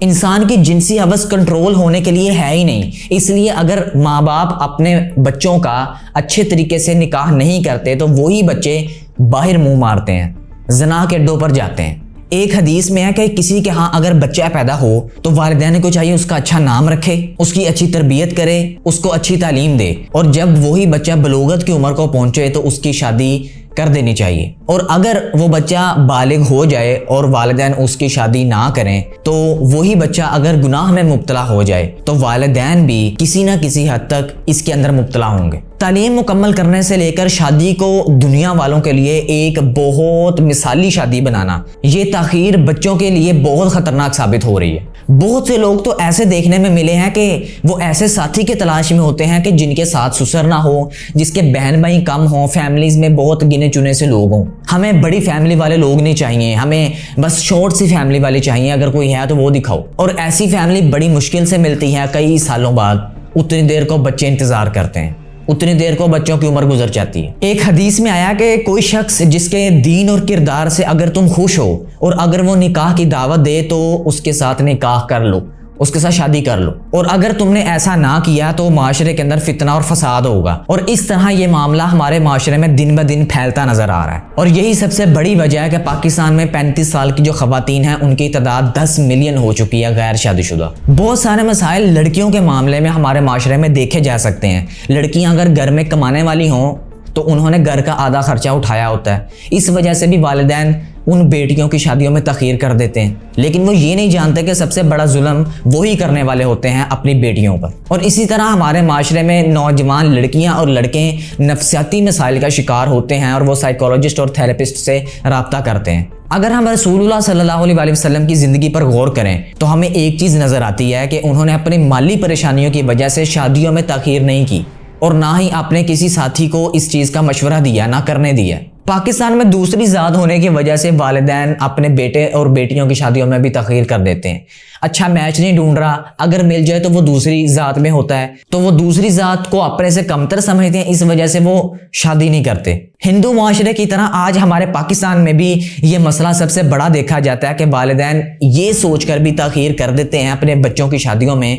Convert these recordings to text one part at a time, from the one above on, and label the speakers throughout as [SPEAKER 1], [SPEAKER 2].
[SPEAKER 1] انسان کی جنسی حوث کنٹرول ہونے کے لیے ہے ہی نہیں. اس لیے اگر ماں باپ اپنے بچوں کا اچھے طریقے سے نکاح نہیں کرتے تو وہی بچے باہر منہ مارتے ہیں, زنا کے اڈوں پر جاتے ہیں. ایک حدیث میں ہے کہ کسی کے ہاں اگر بچہ پیدا ہو تو والدین کو چاہیے اس کا اچھا نام رکھے, اس کی اچھی تربیت کرے, اس کو اچھی تعلیم دے, اور جب وہی بچہ بلوغت کی عمر کو پہنچے تو اس کی شادی کر دینی چاہیے. اور اگر وہ بچہ بالغ ہو جائے اور والدین اس کی شادی نہ کریں تو وہی بچہ اگر گناہ میں مبتلا ہو جائے تو والدین بھی کسی نہ کسی حد تک اس کے اندر مبتلا ہوں گے. تعلیم مکمل کرنے سے لے کر شادی کو دنیا والوں کے لیے ایک بہت مثالی شادی بنانا, یہ تاخیر بچوں کے لیے بہت خطرناک ثابت ہو رہی ہے. بہت سے لوگ تو ایسے دیکھنے میں ملے ہیں کہ وہ ایسے ساتھی کے تلاش میں ہوتے ہیں کہ جن کے ساتھ سسر نہ ہو, جس کے بہن بھائی کم ہوں, فیملیز میں بہت گنے چنے سے لوگ ہوں. ہمیں بڑی فیملی والے لوگ نہیں چاہیے, ہمیں بس شارٹ سی فیملی والے چاہیے. اگر کوئی ہے تو وہ دکھاؤ. اور ایسی فیملی بڑی مشکل سے ملتی ہے, کئی سالوں بعد. اتنی دیر کو بچے انتظار کرتے ہیں, اتنی دیر کو بچوں کی عمر گزر جاتی ہے. ایک حدیث میں آیا کہ کوئی شخص جس کے دین اور کردار سے اگر تم خوش ہو اور اگر وہ نکاح کی دعوت دے تو اس کے ساتھ نکاح کر لو, اس کے ساتھ شادی کر لو. اور اگر تم نے ایسا نہ کیا تو معاشرے کے اندر فتنہ اور فساد ہوگا. اور اس طرح یہ معاملہ ہمارے معاشرے میں دن بہ دن پھیلتا نظر آ رہا ہے. اور یہی سب سے بڑی وجہ ہے کہ پاکستان میں 35 سال کی جو خواتین ہیں ان کی تعداد 10 ملین ہو چکی ہے غیر شادی شدہ. بہت سارے مسائل لڑکیوں کے معاملے میں ہمارے معاشرے میں دیکھے جا سکتے ہیں. لڑکیاں اگر گھر میں کمانے والی ہوں تو انہوں نے گھر کا آدھا خرچہ اٹھایا ہوتا ہے. اس وجہ سے بھی والدین ان بیٹیوں کی شادیوں میں تاخیر کر دیتے ہیں, لیکن وہ یہ نہیں جانتے کہ سب سے بڑا ظلم وہی کرنے والے ہوتے ہیں اپنی بیٹیوں پر. اور اسی طرح ہمارے معاشرے میں نوجوان لڑکیاں اور لڑکے نفسیاتی مسائل کا شکار ہوتے ہیں اور وہ سائیکولوجسٹ اور تھیراپسٹ سے رابطہ کرتے ہیں. اگر ہم رسول اللہ صلی اللہ علیہ وسلم کی زندگی پر غور کریں تو ہمیں ایک چیز نظر آتی ہے کہ انہوں نے اپنی مالی پریشانیوں کی وجہ سے شادیوں میں تاخیر نہیں کی اور نہ ہی اپنے کسی ساتھی کو اس چیز کا مشورہ دیا, نہ کرنے دیا. پاکستان میں دوسری ذات ہونے کی وجہ سے والدین اپنے بیٹے اور بیٹیوں کی شادیوں میں بھی تاخیر کر دیتے ہیں. اچھا میچ نہیں ڈھونڈ رہا, اگر مل جائے تو وہ دوسری ذات میں ہوتا ہے تو وہ دوسری ذات کو اپنے سے کمتر سمجھتے ہیں, اس وجہ سے وہ شادی نہیں کرتے. ہندو معاشرے کی طرح آج ہمارے پاکستان میں بھی یہ مسئلہ سب سے بڑا دیکھا جاتا ہے کہ والدین یہ سوچ کر بھی تاخیر کر دیتے ہیں اپنے بچوں کی شادیوں میں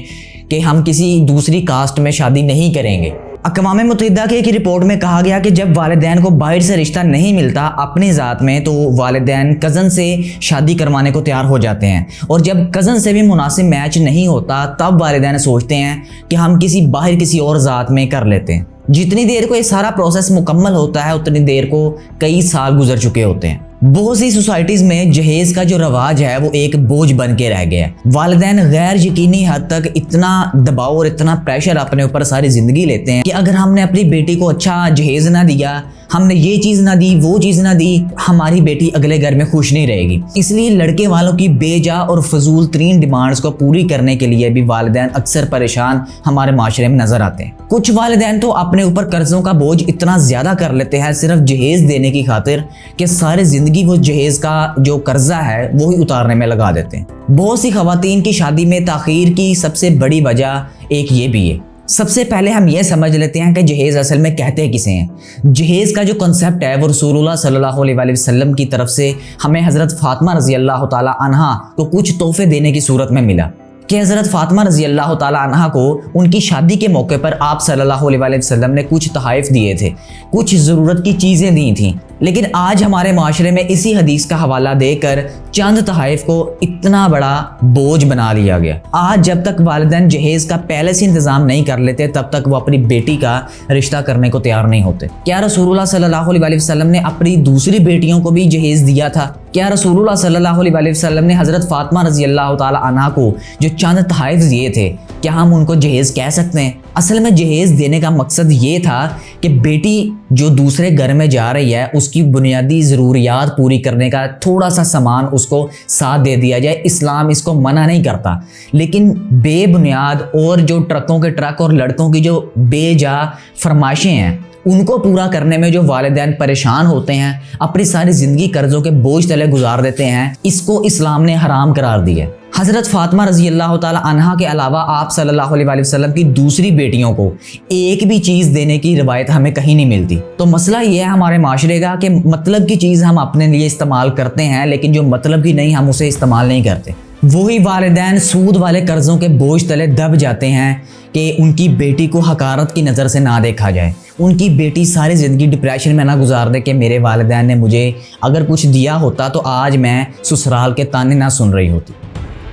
[SPEAKER 1] کہ ہم کسی دوسری کاسٹ میں شادی نہیں کریں گے. اقوام متحدہ کی ایک رپورٹ میں کہا گیا کہ جب والدین کو باہر سے رشتہ نہیں ملتا اپنی ذات میں تو والدین کزن سے شادی کروانے کو تیار ہو جاتے ہیں, اور جب کزن سے بھی مناسب میچ نہیں ہوتا تب والدین سوچتے ہیں کہ ہم کسی اور ذات میں کر لیتے ہیں. جتنی دیر کو یہ سارا پروسیس مکمل ہوتا ہے اتنی دیر کو کئی سال گزر چکے ہوتے ہیں. بہت سی سوسائٹیز میں جہیز کا جو رواج ہے وہ ایک بوجھ بن کے رہ گیا ہے. والدین غیر یقینی حد تک اتنا دباؤ اور اتنا پریشر اپنے اوپر ساری زندگی لیتے ہیں کہ اگر ہم نے اپنی بیٹی کو اچھا جہیز نہ دیا, ہم نے یہ چیز نہ دی, وہ چیز نہ دی, ہماری بیٹی اگلے گھر میں خوش نہیں رہے گی. اس لیے لڑکے والوں کی بے جا اور فضول ترین ڈیمانڈز کو پوری کرنے کے لیے بھی والدین اکثر پریشان ہمارے معاشرے میں نظر آتے ہیں. کچھ والدین تو اپنے اوپر قرضوں کا بوجھ اتنا زیادہ کر لیتے ہیں صرف جہیز دینے کی خاطر کہ سارے زندگی وہ جہیز کا جو قرضہ ہے وہی اتارنے میں لگا دیتے ہیں. بہت سی خواتین کی شادی میں تاخیر کی سب سے بڑی وجہ ایک یہ بھی ہے. سب سے پہلے ہم یہ سمجھ لیتے ہیں کہ جہیز اصل میں کہتے کسے ہیں. جہیز کا جو کنسیپٹ ہے وہ رسول اللہ صلی اللہ علیہ وسلم کی طرف سے ہمیں حضرت فاطمہ رضی اللہ تعالی عنہا کو کچھ تحفے دینے کی صورت میں ملا کہ حضرت فاطمہ رضی اللہ تعالی عنہا کو ان کی شادی کے موقع پر آپ صلی اللہ علیہ وسلم نے کچھ تحائف دیے تھے, کچھ ضرورت کی چیزیں دی تھیں. لیکن آج ہمارے معاشرے میں اسی حدیث کا حوالہ دے کر چند تحائف کو اتنا بڑا بوجھ بنا لیا گیا. آج جب تک والدین جہیز کا پہلے سے انتظام نہیں کر لیتے تب تک وہ اپنی بیٹی کا رشتہ کرنے کو تیار نہیں ہوتے. کیا رسول اللہ صلی اللہ علیہ وسلم نے اپنی دوسری بیٹیوں کو بھی جہیز دیا تھا؟ کیا رسول اللہ صلی اللہ علیہ وسلم نے حضرت فاطمہ رضی اللہ تعالی عنہا کو جو چند تحائف دیے تھے کیا ہم ان کو جہیز کہہ سکتے ہیں؟ اصل میں جہیز دینے کا مقصد یہ تھا کہ بیٹی جو دوسرے گھر میں جا رہی ہے اس کی بنیادی ضروریات پوری کرنے کا تھوڑا سا سامان اس کو ساتھ دے دیا جائے. اسلام اس کو منع نہیں کرتا, لیکن بے بنیاد اور جو ٹرکوں کے ٹرک اور لڑکوں کی جو بے جا فرمائشیں ہیں ان کو پورا کرنے میں جو والدین پریشان ہوتے ہیں, اپنی ساری زندگی قرضوں کے بوجھ تلے گزار دیتے ہیں, اس کو اسلام نے حرام قرار دیا. حضرت فاطمہ رضی اللہ تعالی عنہا کے علاوہ آپ صلی اللہ علیہ وسلم کی دوسری بیٹیوں کو ایک بھی چیز دینے کی روایت ہمیں کہیں نہیں ملتی. تو مسئلہ یہ ہے ہمارے معاشرے کا کہ مطلب کی چیز ہم اپنے لیے استعمال کرتے ہیں لیکن جو مطلب کی نہیں ہم اسے استعمال نہیں کرتے. وہی والدین سود والے قرضوں کے بوجھ تلے دب جاتے ہیں کہ ان کی بیٹی کو حقارت کی نظر سے نہ دیکھا جائے، ان کی بیٹی ساری زندگی ڈپریشن میں نہ گزار دے کہ میرے والدین نے مجھے اگر کچھ دیا ہوتا تو آج میں سسرال کے تانے نہ سن رہی ہوتی۔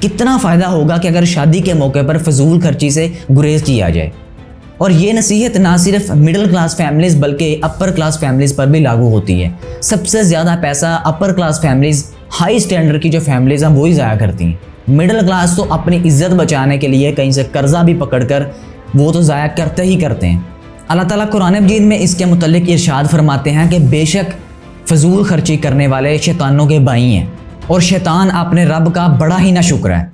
[SPEAKER 1] کتنا فائدہ ہوگا کہ اگر شادی کے موقع پر فضول خرچی سے گریز کیا جائے۔ اور یہ نصیحت نہ صرف مڈل کلاس فیملیز بلکہ اپر کلاس فیملیز پر بھی لاگو ہوتی ہے۔ سب سے زیادہ پیسہ upper class families, high standard کی جو فیملیز ہیں وہی ضائع کرتی ہیں۔ مڈل کلاس تو اپنی عزت بچانے کے لیے کہیں سے قرضہ بھی پکڑ کر وہ تو ضائع کرتے ہی کرتے ہیں۔ اللہ تعالیٰ قرآن مجید میں اس کے متعلق ارشاد فرماتے ہیں کہ بے شک فضول خرچی کرنے والے شیطانوں کے بھائی ہیں، اور شیطان اپنے رب کا بڑا ہی ناشکر ہے۔